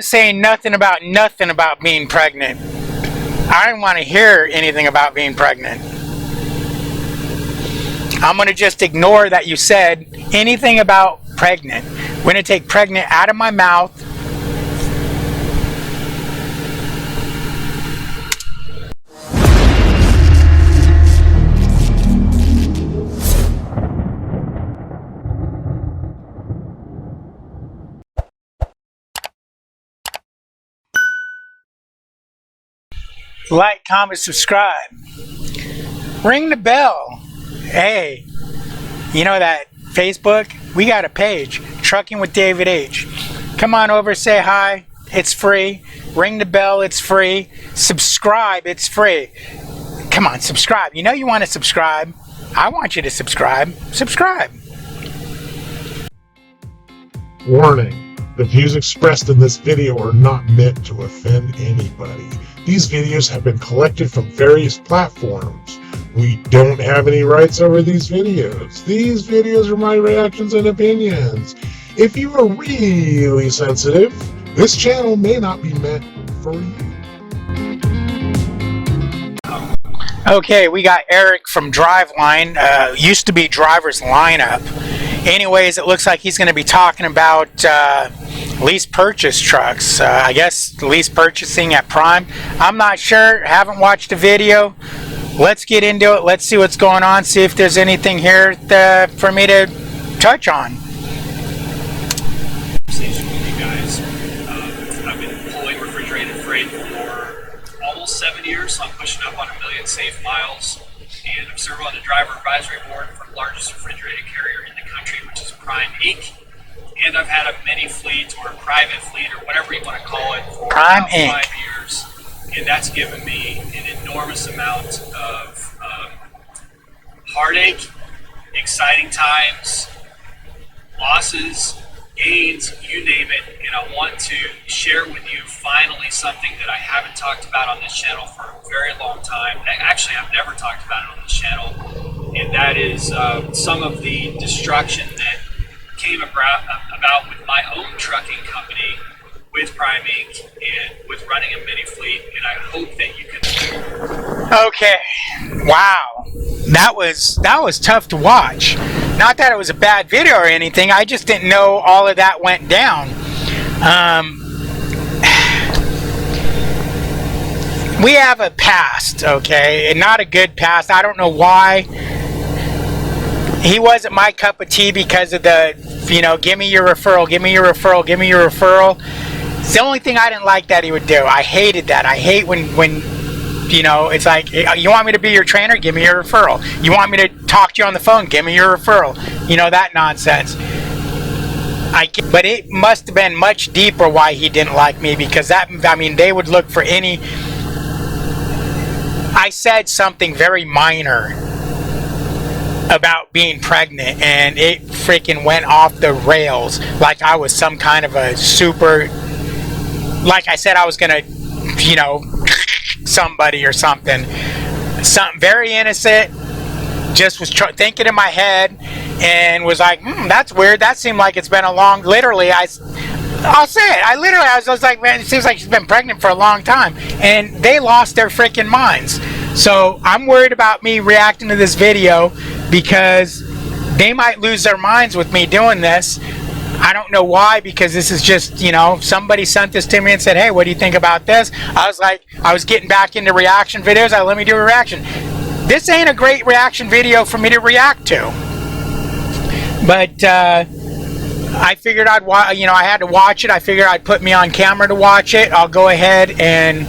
ain't saying nothing about being pregnant. I don't want to hear anything about being pregnant. I'm going to just ignore that you said anything about pregnant. We're going to take pregnant out of my mouth. Like, comment, subscribe. Ring the bell. Hey, you know that Facebook? We got a page, Trucking with David H. Come on over, say hi. It's free. Ring the bell, it's free. Subscribe, it's free. Come on, subscribe. You know you want to subscribe. I want you to subscribe. Subscribe. Warning. The views expressed in this video are not meant to offend anybody. These videos have been collected from various platforms. We don't have any rights over these videos. These videos are my reactions and opinions. If you are really sensitive, this channel may not be meant for you. Okay, we got Eric from Driveline. Used to be Driver's Lineup. Anyways, it looks like he's going to be talking about lease purchase trucks. I guess lease purchasing at Prime. I'm not sure. Haven't watched the video. Let's get into it. Let's see what's going on. See if there's anything here for me to touch on. Conversation with you guys. I've been pulling refrigerated freight for almost 7 years, so I'm pushing up on 1 million safe miles. And I'm serving on the driver advisory board for the largest refrigerated carrier in the country, which is Prime Inc. And I've had a mini fleet or a private fleet or whatever you want to call it for about 5 years. And that's given me an enormous amount of heartache, exciting times, losses, gains, you name it. And I want to share with you finally something that I haven't talked about on this channel for a very long time. Actually, I've never talked about it on this channel. And that is some of the destruction that came about with my own trucking company, with Prime Inc. and with running a mini fleet, and I hope that you can. Okay, wow, that was tough to watch. Not that it was a bad video or anything. I just didn't know all of that went down. We have a past, okay, and not a good past. I don't know why. He wasn't my cup of tea because of the, give me your referral, give me your referral, give me your referral. It's the only thing I didn't like that he would do. I hated that. I hate when it's like, you want me to be your trainer? Give me your referral. You want me to talk to you on the phone? Give me your referral. That nonsense. But it must have been much deeper why he didn't like me, because they would look for any. I said something very minor about being pregnant, and it freaking went off the rails like I was some kind of a super, like I said I was gonna somebody or something very innocent. Just was thinking in my head and was like, that's weird. That seemed like it's been a long, literally I'll say it, I was like, man, it seems like she's been pregnant for a long time, and they lost their freaking minds. So I'm worried about me reacting to this video because they might lose their minds with me doing this. I don't know why, because this is just, somebody sent this to me and said, hey, what do you think about this? I was like, I was getting back into reaction videos. Let me do a reaction. This ain't a great reaction video for me to react to. But I figured I had to watch it. I figured I'd put me on camera to watch it. I'll go ahead and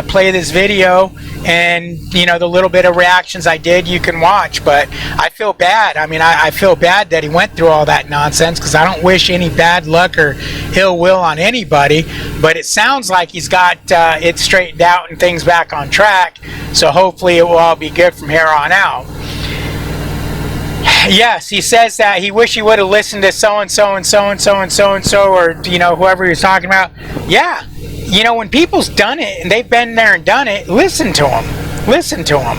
play this video, and the little bit of reactions I did you can watch. But I feel bad. I feel bad that he went through all that nonsense, because I don't wish any bad luck or ill will on anybody. But it sounds like he's got it straightened out and things back on track, so hopefully it will all be good from here on out. Yes, he says that he wish he would have listened to so and so and so and so and so and so, or whoever he was talking about. Yeah, when people's done it and they've been there and done it, listen to them. Listen to them.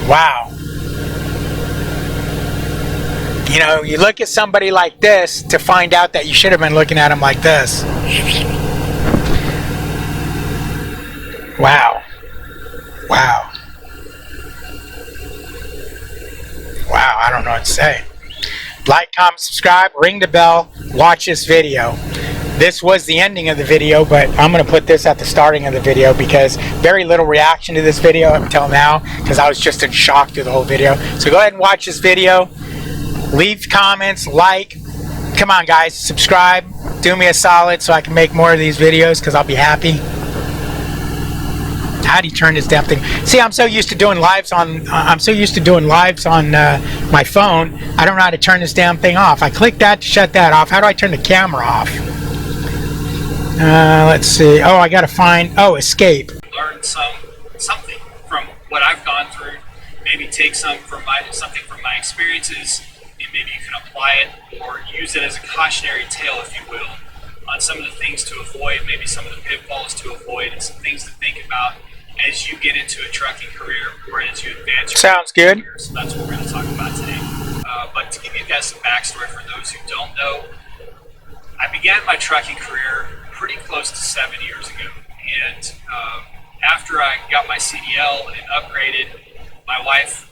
Wow. You know, you look at somebody like this to find out that you should have been looking at him like this. Wow. Wow. Wow, I don't know what to say. Like, comment, subscribe, ring the bell, watch this video. This was the ending of the video, but I'm going to put this at the starting of the video because very little reaction to this video up until now because I was just in shock through the whole video. So go ahead and watch this video. Leave comments, like. Come on, guys, subscribe. Do me a solid so I can make more of these videos because I'll be happy. How do you turn this damn thing? See, I'm so used to doing lives on. My phone. I don't know how to turn this damn thing off. I click that to shut that off. How do I turn the camera off? Let's see. Oh, I gotta find. Oh, escape. Learn something from what I've gone through. Maybe take something from my experiences, and maybe you can apply it or use it as a cautionary tale, if you will, on some of the things to avoid, maybe some of the pitfalls to avoid, and some things to think about as you get into a trucking career or as you advance your Sounds good. career. So that's what we're going to talk about today. But to give you guys some backstory for those who don't know, I began my trucking career pretty close to 7 years ago. And after I got my CDL and upgraded, my wife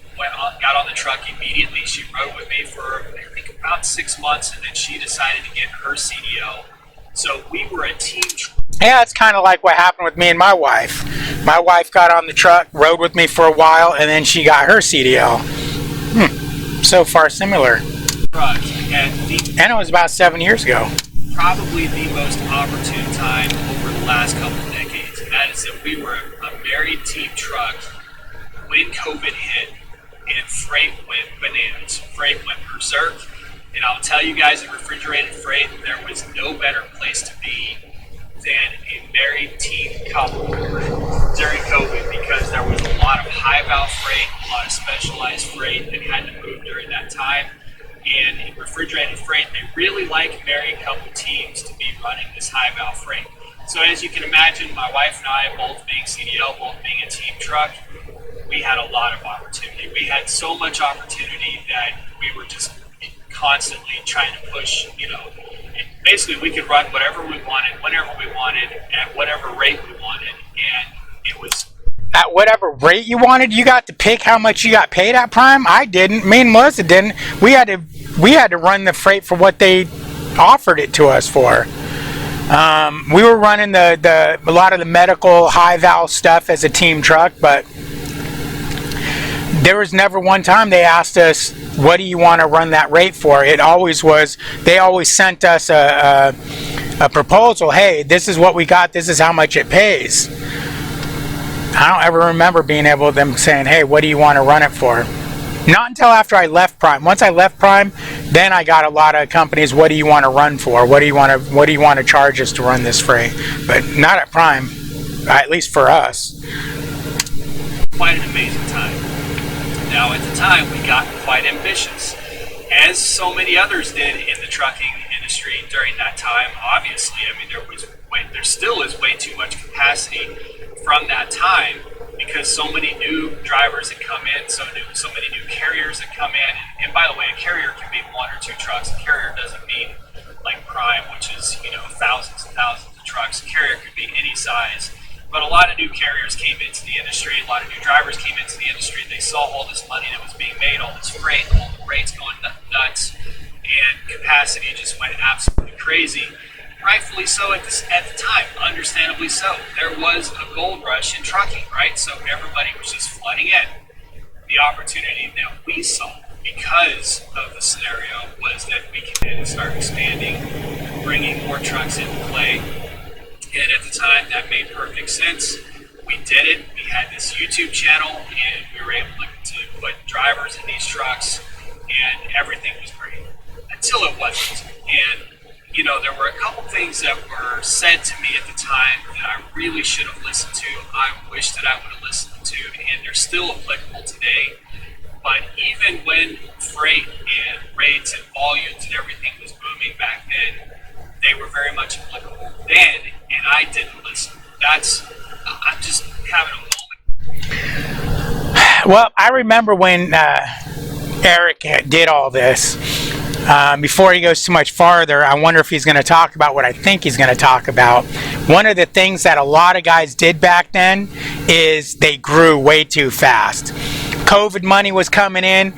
got on the truck immediately. She rode with me for, I think, about 6 months, and then she decided to get her CDL. So we were a team. Yeah, it's kind of like what happened with me and my wife. My wife got on the truck, rode with me for a while, and then she got her CDL. So far similar. And it was about 7 years ago. Probably the most opportune time over the last couple of decades, and that is that we were a married team truck when COVID hit, and freight went bananas. Freight went berserk, and I'll tell you guys, in refrigerated freight, there was no better place to be than a married team couple during COVID, because there was a lot of high-val freight, a lot of specialized freight that had to move during that time. And in refrigerated freight, they really like married couple teams to be running this high-val freight. So as you can imagine, my wife and I, both being CDL, both being a team truck, we had a lot of opportunity. We had so much opportunity that we were just constantly trying to push, and basically we could run whatever we wanted, whenever we wanted, at whatever rate we wanted, and it was... At whatever rate you wanted? You got to pick how much you got paid at Prime? I didn't. Me and Melissa didn't. We had to run the freight for what they offered it to us for. We were running a lot of the medical high-val stuff as a team truck, but there was never one time they asked us, what do you want to run that rate for? It always was, they always sent us a proposal. Hey, this is what we got. This is how much it pays. I don't ever remember being able to them saying, hey, what do you want to run it for? Not until after I left Prime. Once I left Prime, then I got a lot of companies, what do you want to run for? What do you want to charge us to run this freight? But not at Prime, at least for us. Quite an amazing time. Now, at the time, we got quite ambitious, as so many others did in the trucking industry during that time. Obviously, I mean, there still is way too much capacity from that time, because so many new drivers that come in, so many new carriers that come in. And by the way, a carrier can be one or two trucks. A carrier doesn't mean like Prime, which is thousands and thousands of trucks. A carrier could be any size. But a lot of new carriers came into the industry, a lot of new drivers came into the industry. They saw all this money that was being made, all this freight, all the rates going nuts, and capacity just went absolutely crazy. Rightfully so at the time, understandably so. There was a gold rush in trucking, right? So everybody was just flooding in. The opportunity that we saw because of the scenario was that we can then start expanding, bringing more trucks into play. And at the time, that made perfect sense. We did it. We had this YouTube channel, and we were able to put drivers in these trucks, and everything was great until it wasn't. And there were a couple things that were said to me at the time that I really should have listened to. I wish that I would have listened to, and they're still applicable today. But even when freight and rates and volumes and everything was booming back then, they were very much applicable then, and I didn't listen. I'm just having a moment. Well, I remember when Eric did all this. Before he goes too much farther, I wonder if he's going to talk about what I think he's going to talk about. One of the things that a lot of guys did back then is they grew way too fast. COVID money was coming in.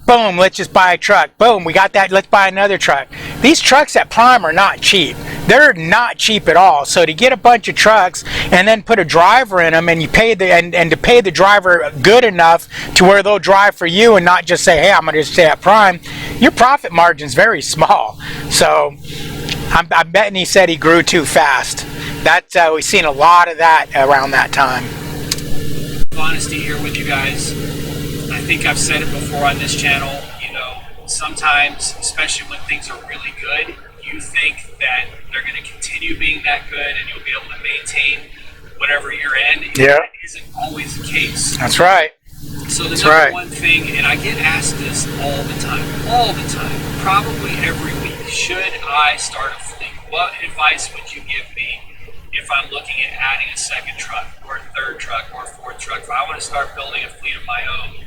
Boom, let's just buy a truck. Boom, we got that, let's buy another truck. These trucks at Prime are not cheap. They're not cheap at all. So to get a bunch of trucks and then put a driver in them, and you pay and to pay the driver good enough to where they'll drive for you and not just say, hey, I'm gonna just stay at Prime, your profit margin's very small. So I'm betting he said he grew too fast. We've seen a lot of that around that time. Honesty here with you guys. I think I've said it before on this channel, you know, sometimes, especially when things are really good, you think that they're going to continue being that good and you'll be able to maintain whatever you're in. Yeah. That isn't always the case. That's right. So the number one thing, and I get asked this all the time, probably every week, should I start a fleet? What advice would you give me if I'm looking at adding a second truck or a third truck or a fourth truck? If I want to start building a fleet of my own,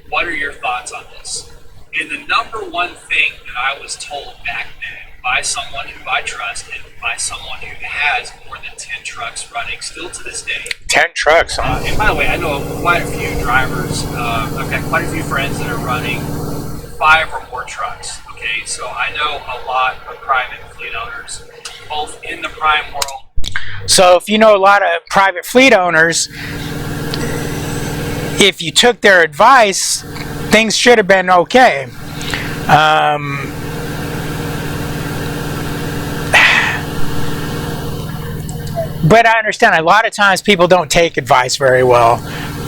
what are your thoughts on this? And the number one thing that I was told back then by someone who I trust and by someone who has more than 10 trucks running still to this day. 10 trucks, huh? And by the way, I know quite a few drivers. I've got quite a few friends that are running 5 or more trucks. Okay, so I know a lot of private fleet owners, both in the Prime world. So if you know a lot of private fleet owners, if you took their advice, things should have been okay. But I understand a lot of times people don't take advice very well.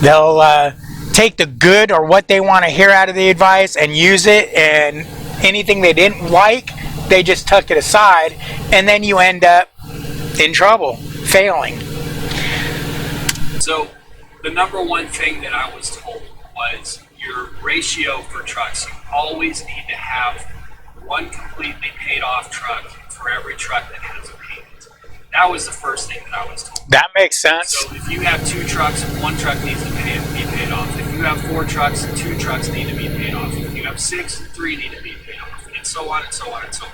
They'll take the good or what they want to hear out of the advice and use it, and anything they didn't like, they just tuck it aside, and then you end up in trouble, failing. So the number one thing that I was told was your ratio for trucks. You always need to have one completely paid off truck for every truck that has a payment. That was the first thing that I was told. That makes sense. So if you have 2 trucks, 1 truck needs to be paid off. If you have 4 trucks, 2 trucks need to be paid off. If you have 6, 3 need to be paid off, and so on and so on and so on.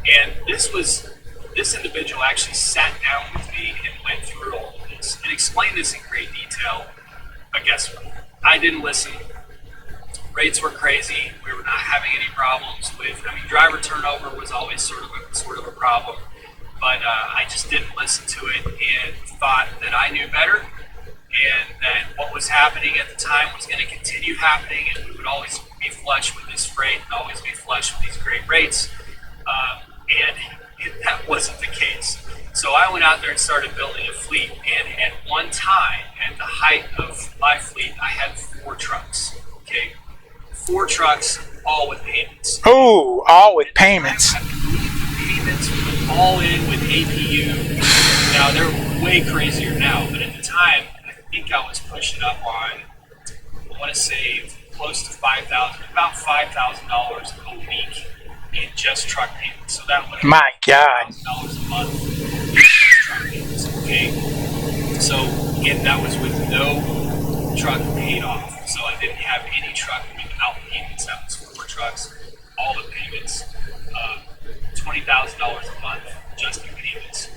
And this individual actually sat down with me and went through all of this and explained this in great detail. But guess what? I didn't listen. Rates were crazy. We were not having any problems with. Driver turnover was always sort of a problem. But I just didn't listen to it and thought that I knew better, and that what was happening at the time was going to continue happening, and we would always be flush with this freight and always be flush with these great rates. And that wasn't the case. So I went out there and started building a fleet, and at one time, at the height of my fleet, I had 4 trucks. Okay, 4 trucks, all with payments. Oh, all with payments. Payments all in with APU. Now they're way crazier now, but at the time, I think I was pushing up on, I want to say close to about $5,000 a week in just truck payments. So that would my God, $5,000 a month in truck payments. Okay, so again, that was with no truck paid off. So I didn't have any truck without payments. That was 4 trucks, all the payments. $20,000 a month just in payments.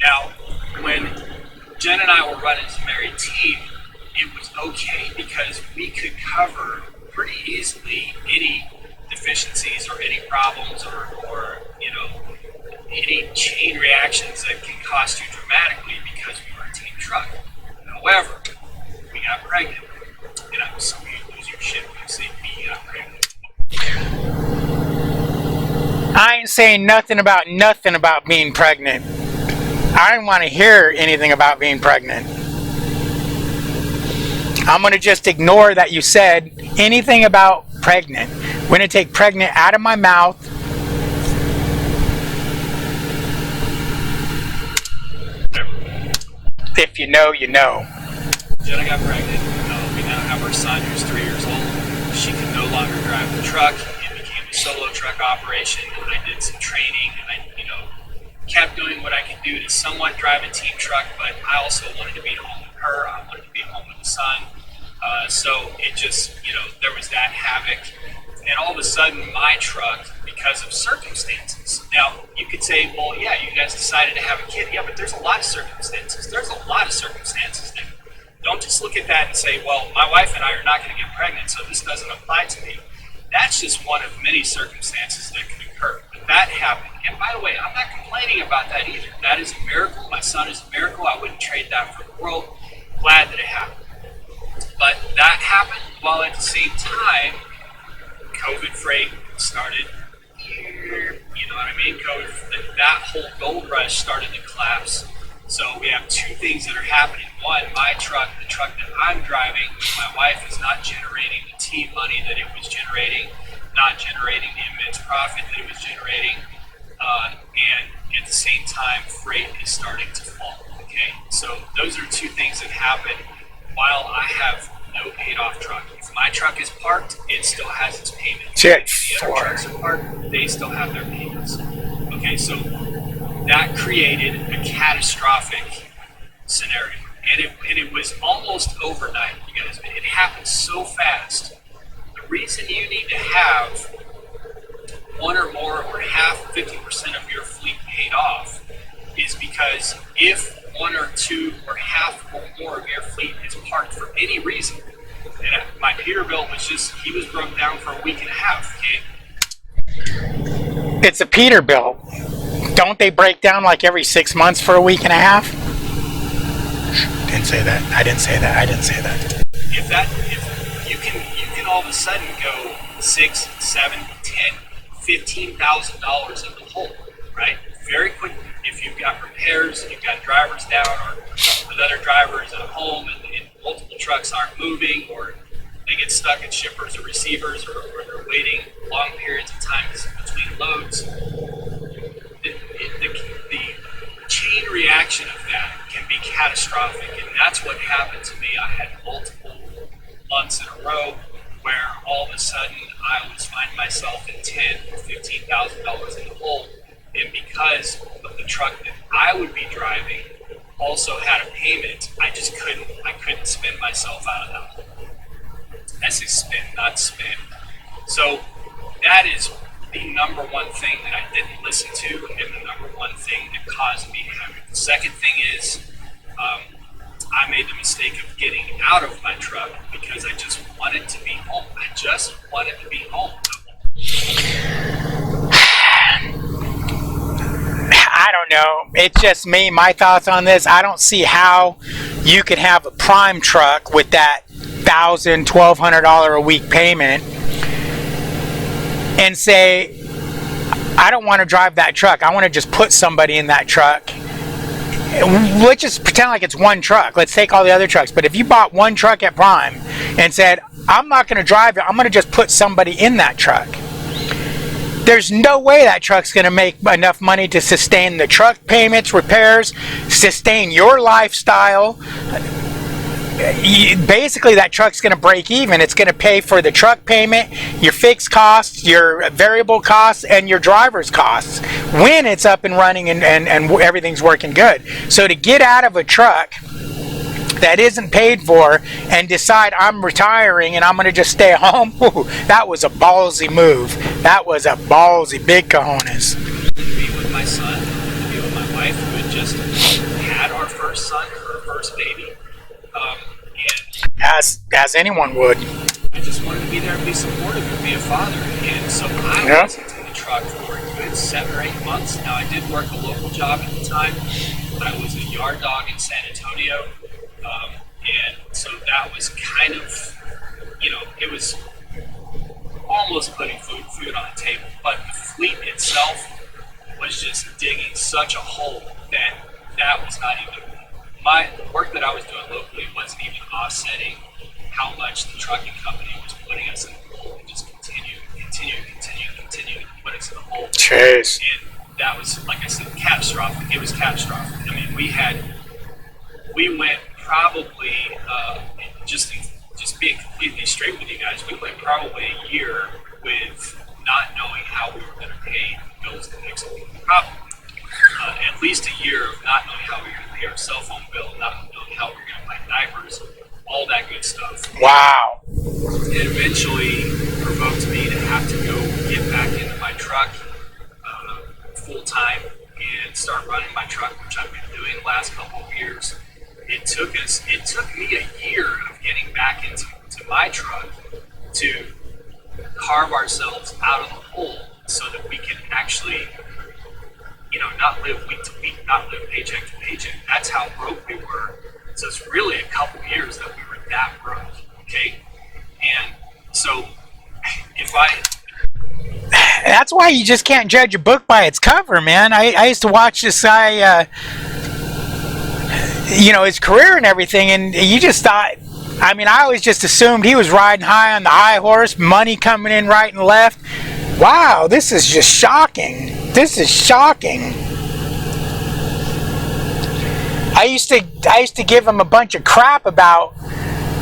Now, when Jen and I were running as a married team, it was okay because we could cover pretty easily any deficiencies or any problems or any chain reactions that can cost you dramatically because we were a team truck. However, we got pregnant, and I was so you lose your shit when you say we got pregnant. I ain't saying nothing about being pregnant. I didn't want to hear anything about being pregnant. I'm going to just ignore that you said anything about pregnant. We're going to take pregnant out of my mouth. If you know, you know. Jenna got pregnant. We now have our son who's 3 years old. She can no longer drive the truck. Solo truck operation, and I did some training, and I kept doing what I could do to somewhat drive a team truck, but I also wanted to be home with her. I wanted to be home with the son. So it just, there was that havoc. And all of a sudden, my truck, because of circumstances. Now, you could say, well, yeah, you guys decided to have a kid. Yeah, but there's a lot of circumstances. There's a lot of circumstances there. Don't just look at that and say, well, my wife and I are not going to get pregnant, so this doesn't apply to me. That's just one of many circumstances that can occur. But that happened. And by the way, I'm not complaining about that either. That is a miracle. My son is a miracle. I wouldn't trade that for the world. Glad that it happened. But that happened while at the same time, COVID freight started, you know what I mean? That whole gold rush started to collapse. So we have two things that are happening. One, my truck, the truck that I'm driving, my wife is not generating the T money that it was generating, not generating the immense profit that it was generating. And at the same time, freight is starting to fall. Okay, so those are two things that happen while I have no paid off truck. If my truck is parked, it still has its payments. If the other trucks are parked, they still have their payments. Okay, so that created a catastrophic scenario. And it was almost overnight, you guys. It happened so fast. The reason you need to have one or more or half, 50% of your fleet paid off is because if one or two or half or more of your fleet is parked for any reason, and my Peterbilt he was broke down for a week and a half, okay? It's a Peterbilt. Don't they break down like every 6 months for a week and a half? Didn't say that. I didn't say that. I didn't say that. If you can all of a sudden go $6,000, $7,000, $10,000, $15,000 in the hole, right? Very quickly. If you've got repairs, you've got drivers down, or another driver is at home and multiple trucks aren't moving, or they get stuck at shippers or receivers, or they're waiting long periods of time between loads. The chain reaction of that can be catastrophic, and that's what happened to me. I had multiple months in a row where all of a sudden I was finding myself in $10,000 or $15,000 in the hole. And because of the truck that I would be driving also had a payment, I couldn't spin myself out of that hole. That's a spin, not spin. So that is the number one thing that I didn't listen to, and the number one thing that caused me havoc. The second thing is I made the mistake of getting out of my truck because I just wanted to be home. I just wanted to be home. I don't know. It's just me. My thoughts on this. I don't see how you could have a prime truck with that $1,000, $1,200 a week payment and say, I don't want to drive that truck. I want to just put somebody in that truck. Let's just pretend like it's one truck. Let's take all the other trucks. But if you bought one truck at Prime and said, I'm not going to drive it, I'm going to just put somebody in that truck, there's no way that truck's going to make enough money to sustain the truck payments, repairs, sustain your lifestyle. Basically, that truck's going to break even. It's going to pay for the truck payment, your fixed costs, your variable costs, and your driver's costs when it's up and running and everything's working good. So to get out of a truck that isn't paid for and decide I'm retiring and I'm going to just stay home, that was a ballsy move. That was a ballsy, big cojones. To be with my son, to be with my wife, who had just had our first son, her first baby. And as anyone would. I just wanted to be there and be supportive and be a father. And so I wasn't in the truck for a good 7 or 8 months. Now, I did work a local job at the time. I was a yard dog in San Antonio. And so that was kind of, it was almost putting food on the table. But the fleet itself was just digging such a hole that was not even, the work that I was doing locally wasn't even offsetting how much the trucking company was putting us in the hole, and just continued to put us in the hole. Chase. And that was, like I said, catastrophic. It was catastrophic. I mean, we went probably, just being completely straight with you guys, we went probably a year with not knowing how we were going to pay bills the next week. Probably at least a year of not knowing how we were going to pay our cell phone bill, not knowing how we were going to buy diapers, all that good stuff. Wow. It eventually provoked me to have to go get back into my truck full time and start running my truck, which I've been doing the last couple of years. It took me a year of getting back into my truck to carve ourselves out of the hole so that we can actually, not live week to week, not live paycheck to paycheck. That's how broke we were. So it's really a couple years that we were that broke, okay? And so that's why you just can't judge a book by its cover, man. I used to watch this guy, his career and everything, and you just thought, I always just assumed he was riding high on the high horse, money coming in right and left. Wow, this is just shocking. This is shocking. I used to give him a bunch of crap about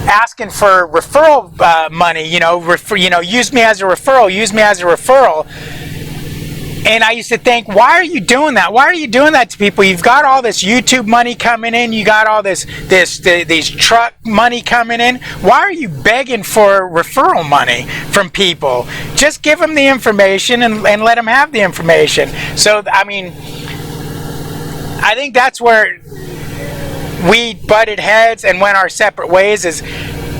asking for referral money, use me as a referral. And I used to think, why are you doing that? Why are you doing that to people? You've got all this YouTube money coming in. You got all these truck money coming in. Why are you begging for referral money from people? Just give them the information and let them have the information. So, I think that's where we butted heads and went our separate ways. Is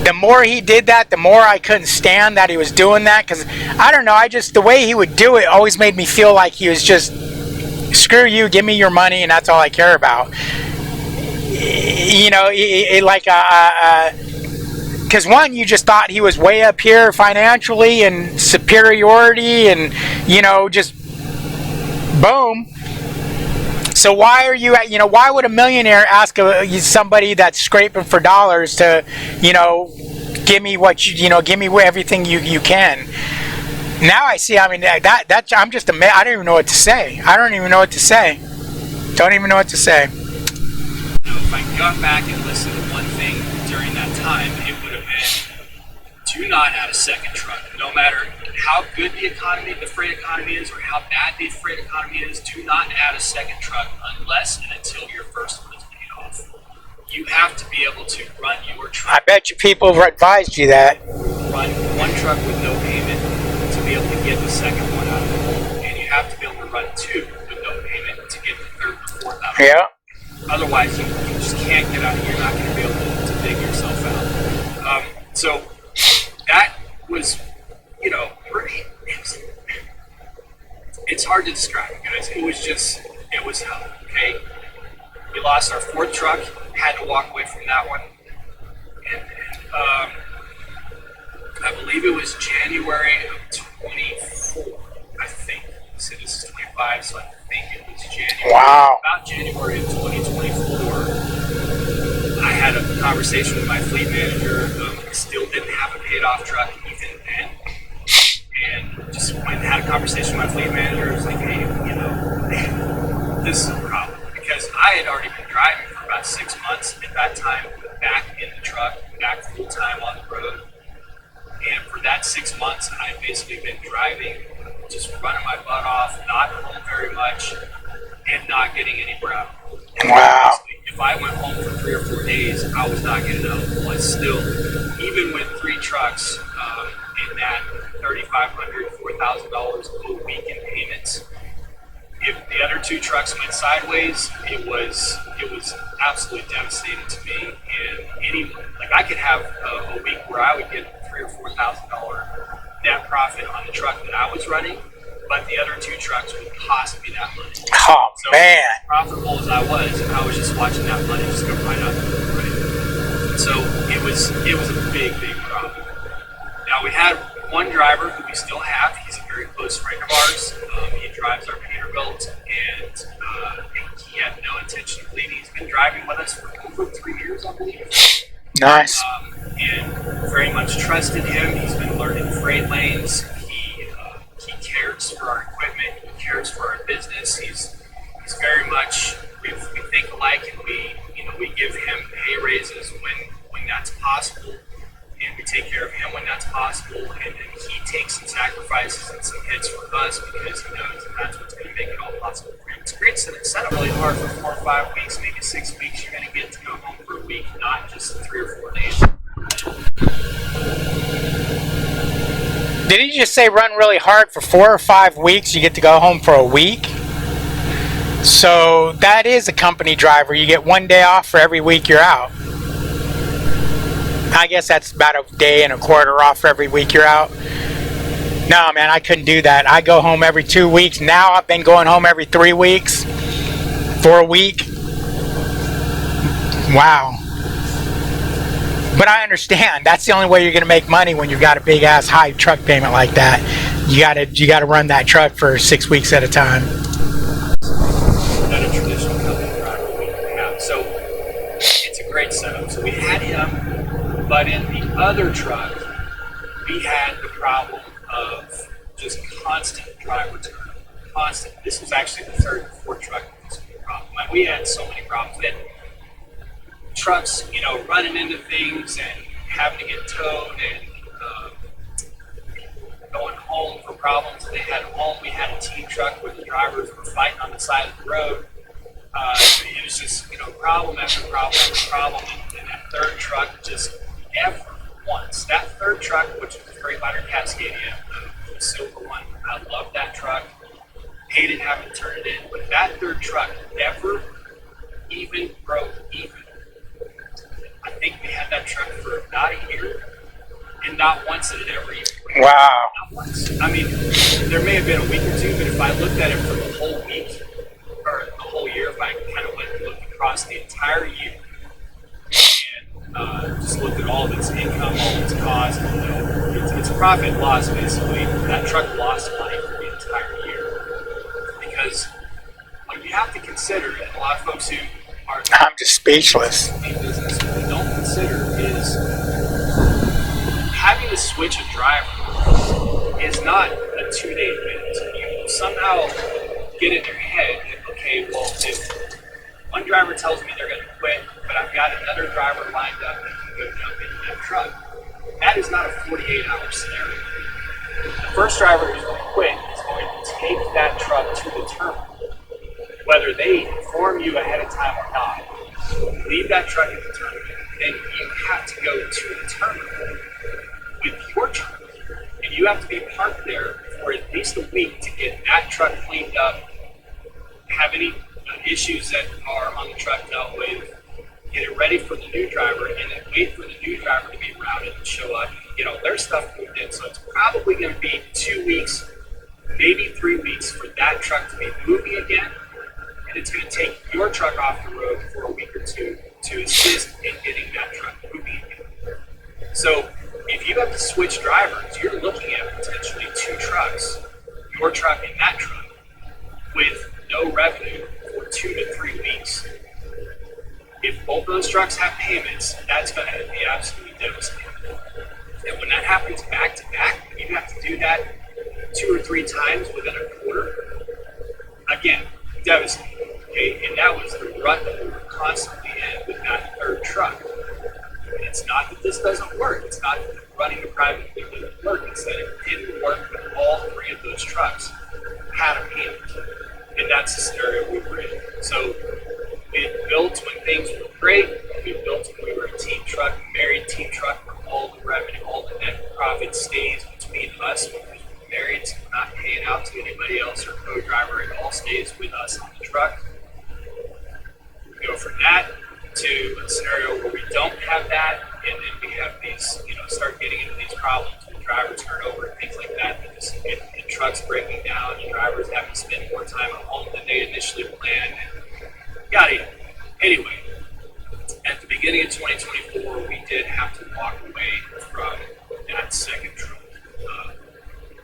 the more he did that, the more I couldn't stand that he was doing that, because I don't know, the way he would do it always made me feel like he was just, screw you, give me your money, and that's all I care about. Because one, you just thought he was way up here financially and superiority, and just boom. So why are you why would a millionaire ask somebody that's scraping for dollars to, give me give me everything you can? Now I see, that I'm just amazed. I don't even know what to say. Don't even know what to say. If I got back and listened to one thing during that time, it would have been, do not add a second truck. No matter how good the freight economy is, or how bad the freight economy is, do not add a second truck unless and until your first one is paid off. You have to be able to run your truck. I bet you people have advised you that. Run one truck with no payment to be able to get the second one out of the hole. And you have to be able to run two with no payment to get the third and fourth out of the hole. Otherwise, you just can't get out. You're not going to be able to dig yourself out. So that was, pretty. It's hard to describe, guys. It was hell. Okay, we lost our fourth truck. Had to walk away from that one, and I believe it was January of 24. I think. So this is 25, so I think it was January. Wow. About January of 2024, I had a conversation with my fleet manager. Still didn't have a paid-off truck even then. And just went and had a conversation with my fleet manager. I was like, hey, this is a problem. Because I had already been driving for about 6 months at that time, back in the truck, back full-time on the road. And for that 6 months, I've basically been driving, just running my butt off, not home very much, and not getting anywhere out. Wow. If I went home for 3 or 4 days, I was not getting out of the hole. I still, even with 3 trucks, in that $3,500, $4,000 a week in payments, if the other 2 trucks went sideways, it was absolutely devastating to me. And I could have a week where I would get $3,000 or $4,000 net profit on the truck that I was running, but the other 2 trucks would cost me that money. Oh, so man. As profitable as I was just watching that money just go right out the door, right? So it was a big, big problem. Now we had one driver who we still have. He's a very close friend of ours. He drives our Peterbilt, and he had no intention of leaving. He's been driving with us for over 3 years, I believe. Nice. And very much trusted him. He's been learning freight lanes. He cares for our equipment. He cares for our business. He's very much, we think alike, and we give him pay raises when that's possible, and we take care of him when that's possible, and then he takes some sacrifices and some hits for us because he knows that that's what's going to make it all possible for him. It's set up really hard for 4 or 5 weeks, maybe 6 weeks. You're going to get to go home for a week, not just 3 or 4 days. Did he just say run really hard for 4 or 5 weeks? You get to go home for a week? So that is a company driver. You get 1 day off for every week you're out. I guess that's about a day and a quarter off for every week you're out. No, man, I couldn't do that. I go home every 2 weeks. Now I've been going home every 3 weeks for a week. Wow. But I understand. That's the only way you're going to make money when you've got a big ass high truck payment like that. You gotta run that truck for 6 weeks at a time. Not a traditional company driver we have. So it's a great setup. So we had him, but in the other truck, we had the problem of just constant driver turn. Constant. This was actually the third and fourth truck with this problem. Like, we had so many problems. We had trucks, running into things and having to get towed and going home for problems they had at home. We had a team truck where the drivers were fighting on the side of the road. It was just, problem after problem after problem. And that third truck just never once. That third truck, which was the 300 Cascadia, the silver one, I love that truck. Hated having to turn it in. But that third truck never even broke even. I think we had that truck for about a year, and not once did it ever even break. Wow. Not once. I mean, there may have been a week or two, but if I looked at it for the whole week, or the whole year, if I kind of went and looked across the entire year, and just looked at all of its income, all of its costs, it's profit and loss, basically. That truck lost money for the entire year. Because what you have to consider, and a lot of folks who are... I'm just speechless. Business, what they don't consider is having to switch a driver is not a 2-day event. You somehow get in your head that, okay, well, if one driver tells me they're going to quit, but I've got another driver lined up that can go jump into that truck, that is not a 48-hour scenario. The first driver who's going to quit is going to take that truck to the terminal. Whether they inform you ahead of time or not, leave that truck at the terminal, then you have to go to the terminal with your truck. And you have to be parked there for at least a week to get that truck cleaned up, have any issues that are on the truck dealt with, get it ready for the new driver, and then wait for the new driver to be routed and show up. Their stuff moved in. So it's probably going to be 2 weeks, maybe 3 weeks for that truck to be moving again. And it's going to take your truck off the road for a week or two to assist in getting that truck moving again. So if you have to switch drivers, you're looking at potentially 2 trucks, your truck and that truck, with no revenue for 2 to 3 weeks. If both those trucks have payments, that's going to be absolutely devastating. And when that happens back to back, you have to do that 2 or 3 times within a quarter. Again, devastating. Okay? And that was the rut that we were constantly in with that third truck. And it's not that this doesn't work. It's not that running a private fleet didn't work. It's that it didn't work when all 3 of those trucks had a payment. And that's the scenario we were in. So we built when things were great. We built when we were a team truck, married team truck, where all the revenue, all the net profit stays between us because we're married, so we're not paying out to anybody else or co-driver. It all stays with us on the truck. We go from that to a scenario where we don't have that, and then we have these, start getting into these problems with driver turnover and things like that, and trucks breaking down, and drivers having to spend more time at home than they initially planned, and yada yada. Anyway, at the beginning of 2024, we did have to walk away from that second truck,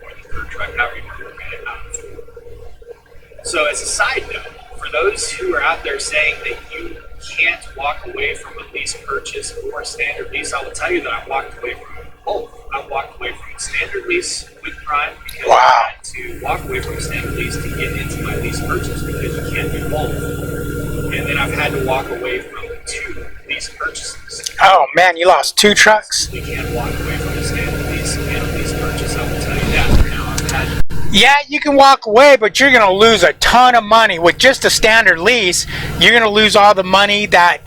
or the third truck, however you want to look at it out. So as a side note, for those who are out there saying that you can't walk away from a lease purchase or a standard lease, I will tell you that I walked away from both. I walked away from a standard lease with Prime because I had to walk away from a standard lease to get into my lease purchase because you can't do both. And then I've had to walk away from 2 lease purchases. Oh man, you lost 2 trucks? You can't walk away from a standard lease and a lease purchase, I will tell you that. Now I've had Yeah, you can walk away, but you're going to lose a ton of money with just a standard lease. You're going to lose all the money that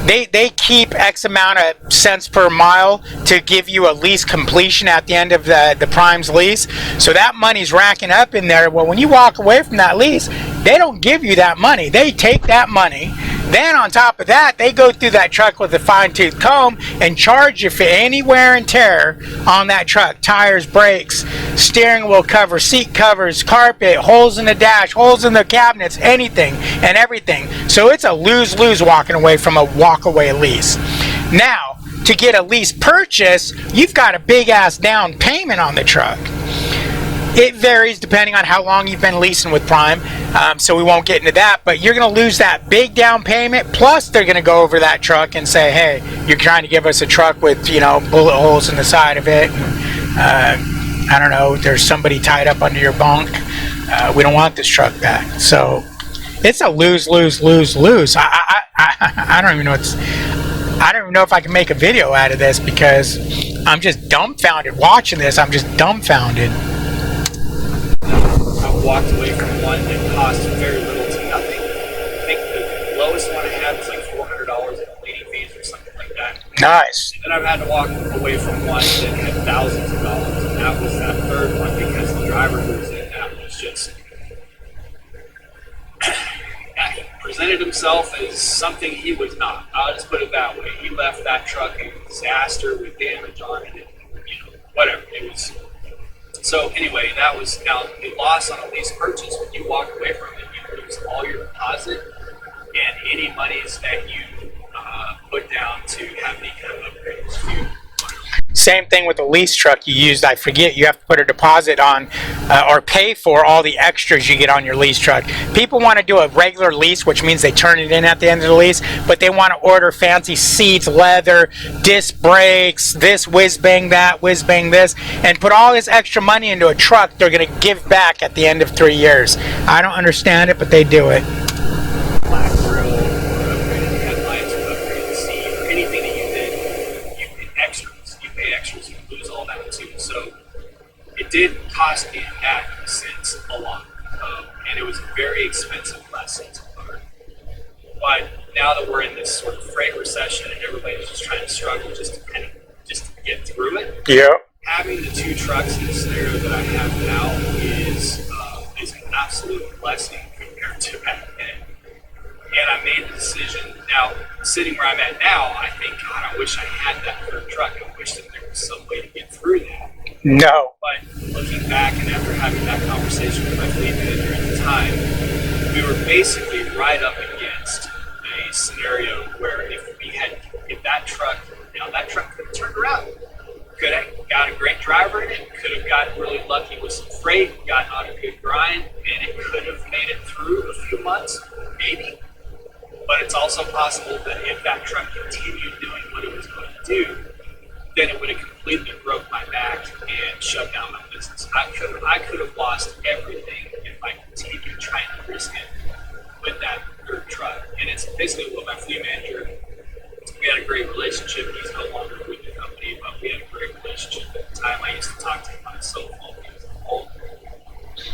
they keep X amount of cents per mile to give you a lease completion at the end of the Prime's lease. So that money's racking up in there. Well, when you walk away from that lease, they don't give you that money. They take that money. Then on top of that, they go through that truck with a fine-tooth comb and charge you for any wear and tear on that truck. Tires, brakes, steering wheel cover, seat covers, carpet, holes in the dash, holes in the cabinets, anything and everything. So it's a lose-lose walking away from a walk-away lease. Now, to get a lease purchase, you've got a big-ass down payment on the truck. It varies depending on how long you've been leasing with Prime, so we won't get into that, but you're going to lose that big down payment, plus they're going to go over that truck and say, hey, you're trying to give us a truck with, you know, bullet holes in the side of it, I don't know, there's somebody tied up under your bunk, we don't want this truck back. So it's a lose, lose, lose, lose. I don't even know I don't even know if I can make a video out of this, because I'm just dumbfounded watching this. I'm just dumbfounded. I walked away from one that cost very little to nothing. I think the lowest one I had was like $400 in cleaning fees or something like that. Nice. And then I've had to walk away from one that had thousands of dollars, and that was that third one, because the driver who was in that was just he presented himself as something he was not. I'll just put it that way. He left that truck a disaster with damage on it, and, you know, whatever. It was. So anyway, that was now a loss on a lease purchase. When you walk away from it, you lose all your deposit and any monies that you put down to have any kind of upgrades to. Same thing with the lease truck you used. I forget, you have to put a deposit on or pay for all the extras you get on your lease truck. People want to do a regular lease, which means they turn it in at the end of the lease, but they want to order fancy seats, leather, disc brakes, this whiz bang that, whiz bang this, and put all this extra money into a truck they're going to give back at the end of 3 years. I don't understand it, but they do it. Black grill, or upgraded headlights, or upgraded seat, or anything that you did, you pay extras. You pay extras, you lose all that too. So it did cost me in that sense a lot, and it was a very expensive lesson to learn. But now that we're in this sort of freight recession and everybody's just trying to struggle just to get through it, Yeah. having the two trucks in the scenario that I have now is an absolute blessing compared to back then. And I made the decision. Now, sitting where I'm at now, I think, God, I wish I had that third truck. I wish that there was some way to get through that. No. But looking back and after having that conversation with my fleet manager at the time, we were basically right up against a scenario where if that truck could have turned around, could have got a great driver in it, could have gotten really lucky with some freight, gotten on a good grind, and it could have made it through a few months, maybe. But it's also possible that if that truck continued doing what it was going to do, then it would have completely broke my back and shut down my business. I could have lost everything if I continued trying to risk it with that third truck. And it's basically what my fleet manager, we had a great relationship. He's no longer with the company, but we had a great relationship. At the time, I used to talk to him on his cell phone. He was on hold.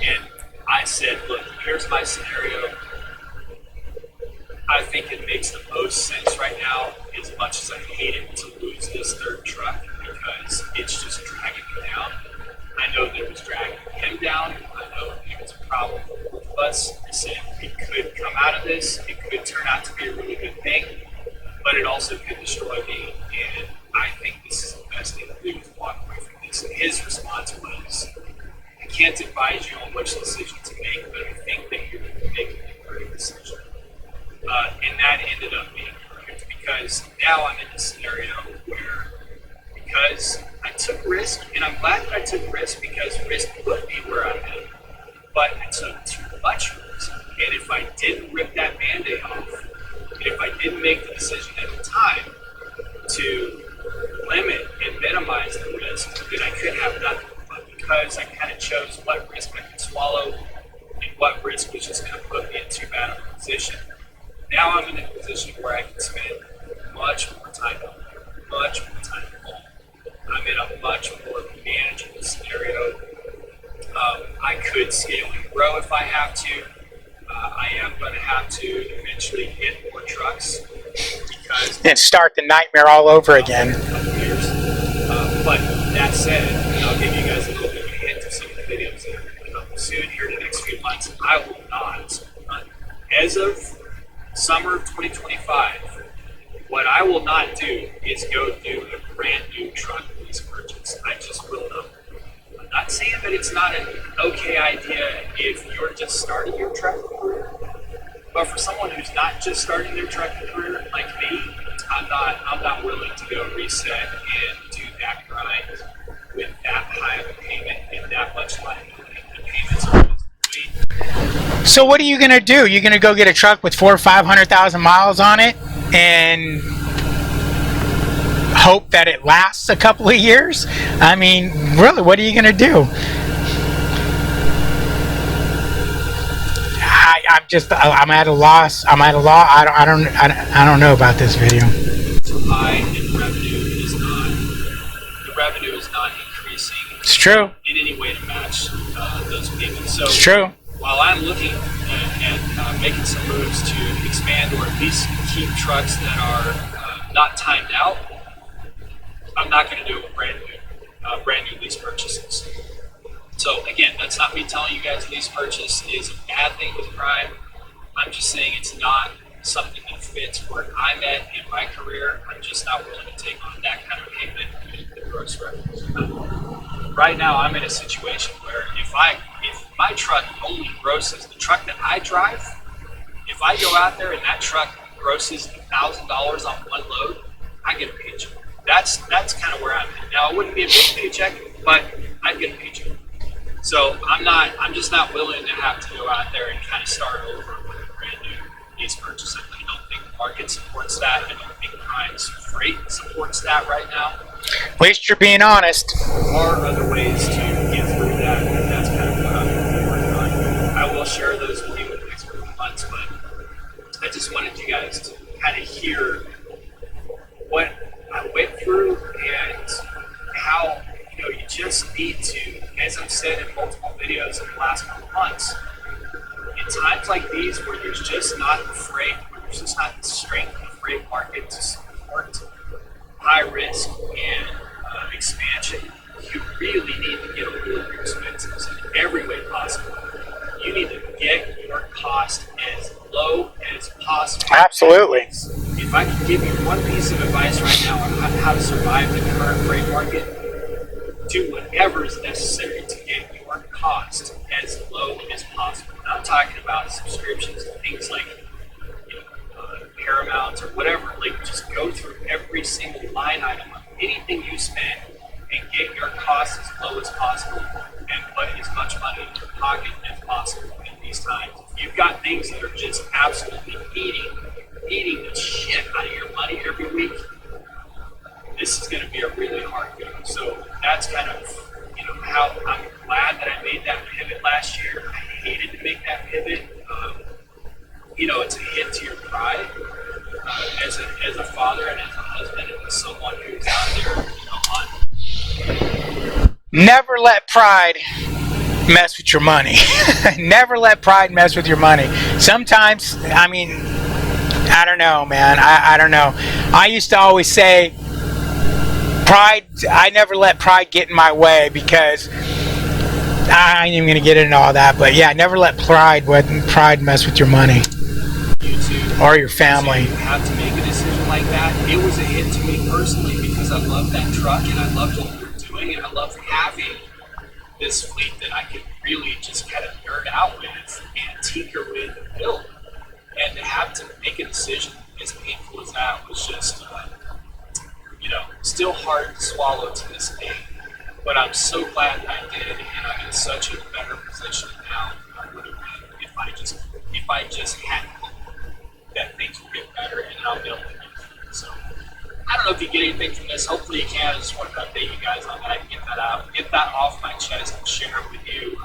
And I said, look, here's my scenario. I think it makes the most sense right now, as much as I hate it to lose this third truck, because it's just dragging me down. I know that it was dragging him down. I know it was a problem for both of us. I said it could come out of this. It could turn out to be a really good thing, but it also could destroy me. And I think this is the best thing to do, is walk away from this. And his response was, I can't advise you on which decision to make, but I think that you're making a great decision. And that ended up being perfect, because now I'm in a scenario where, because I took risk, and I'm glad that I took risk, because risk put me where I'm at, but I took too much risk. And if I didn't rip that Band-Aid off, and if I didn't make the decision at the time to limit and minimize the risk, then I could have nothing. But because I kind of chose what risk I could swallow and what risk was just going to put me in too bad of a position, now I'm in a position where I can spend much more time at home. I'm in a much more manageable scenario. I could scale and grow if I have to. I am going to have to eventually get more trucks because And start the nightmare all over again. a couple years. But that said, and I'll give you guys a little bit of a hint of some of the videos that are coming up soon here in the next few months. I will not, as of summer of 2025, what I will not do is go do a brand new truck lease purchase. I just will not. I'm not saying that it's not an okay idea if you're just starting your trucking career, but for someone who's not just starting their trucking career like me, I'm not willing to go reset and do that grind with that high of a payment and that much liability. The payments are just way. So what are you gonna do? You're gonna go get a truck with 400,000 or 500,000 miles on it and hope that it lasts a couple of years? I mean, really, what are you gonna do? I'm at a loss. I don't know about this video. So high and the revenue is not increasing. It's true. In any way to match those payments. So It's true. while I'm looking and making some moves to expand or at least keep trucks that are not timed out, I'm not going to do a brand new lease purchases. So again, that's not me telling you guys lease purchase is a bad thing with Prime. I'm just saying it's not something that fits where I'm at in my career. I'm just not willing to take on that kind of payment with the gross revenue. Right now, I'm in a situation where if my truck only grosses, the truck that I drive, if I go out there and that truck grosses $1,000 on one load, I get a paycheck. That's kind of where I'm at. Now, it wouldn't be a big paycheck, but I'd get a paycheck. So I'm just not willing to have to go out there and kind of start over with a brand new lease purchase. I don't think the market supports that. I don't think Prime's freight supports that right now. At least you're being honest. There are other ways to get through that, and that's kind of what I'm working on. I will share those with you in the next couple of months, but I just wanted you guys to kind of hear what I went through and how you just need to, as I've said in multiple videos in the last couple of months, in times like these where there's just not the freight, where there's just not the strength of the freight market to support high risk and expansion, you really need to get a hold of your expenses in every way possible. You need to get your cost as low as possible. Absolutely. If I can give you one piece of advice right now on how to survive the current freight market, do whatever is necessary to get your cost as low as possible. And I'm talking about subscriptions to things like Paramount or whatever. Like, just go through every single line item of anything you spend and get your costs as low as possible and put as much money in your pocket as possible in these times. If you've got things that are just absolutely eating the shit out of your money every week, this is going to be a really hard go. So that's kind of how I'm glad that I made that pivot last year. I hated to make that pivot. It's a hit to your pride as a father and as a husband and as someone who's out there on. Never let pride mess with your money. Never let pride mess with your money. Sometimes, I don't know, man. I don't know. I used to always say, I never let pride get in my way, because I ain't even going to get into all that. But yeah, never let pride mess with your money or your family. So you have to make a decision like that. It was a hit to me personally because I love that truck and I loved what we were doing and I love having this fleet that I could really just kind of nerd out with and tinker with and build. And to have to make a decision as painful as that was just still hard to swallow to this day. But I'm so glad that I did, and I'm in such a better position now than I would have been if I just hadn't that things will get better and I'll be able to get through it. So I don't know if you get anything from this. Hopefully you can. I just wanted to update you guys on that and get that off my chest and share it with you.